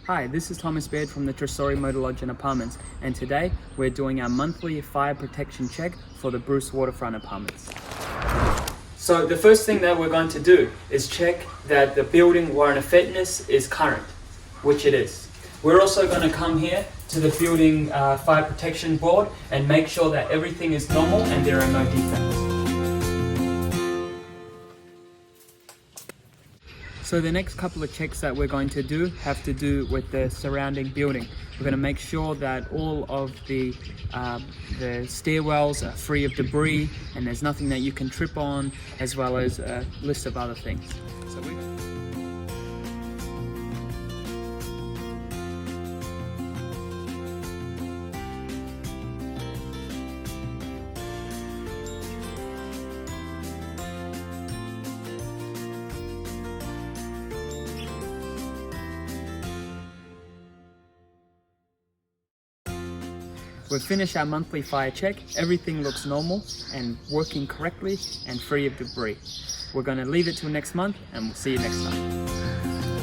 Hi, this is Thomas Baird from the Tresori Motor Lodge and Apartments, and today we're doing our monthly fire protection check for the Bruce Waterfront Apartments. So the first thing that we're going to do is check that the building warrant of fitness is current, which it is. We're also going to come here to the building fire protection board and make sure that everything is normal and there are no defects. So the next couple of checks that we're going to do have to do with the surrounding building. We're going to make sure that all of the stairwells are free of debris and there's nothing that you can trip on, as well as a list of other things. So we've finished our monthly fire check. Everything looks normal and working correctly and free of debris. We're going to leave it till next month and we'll see you next time.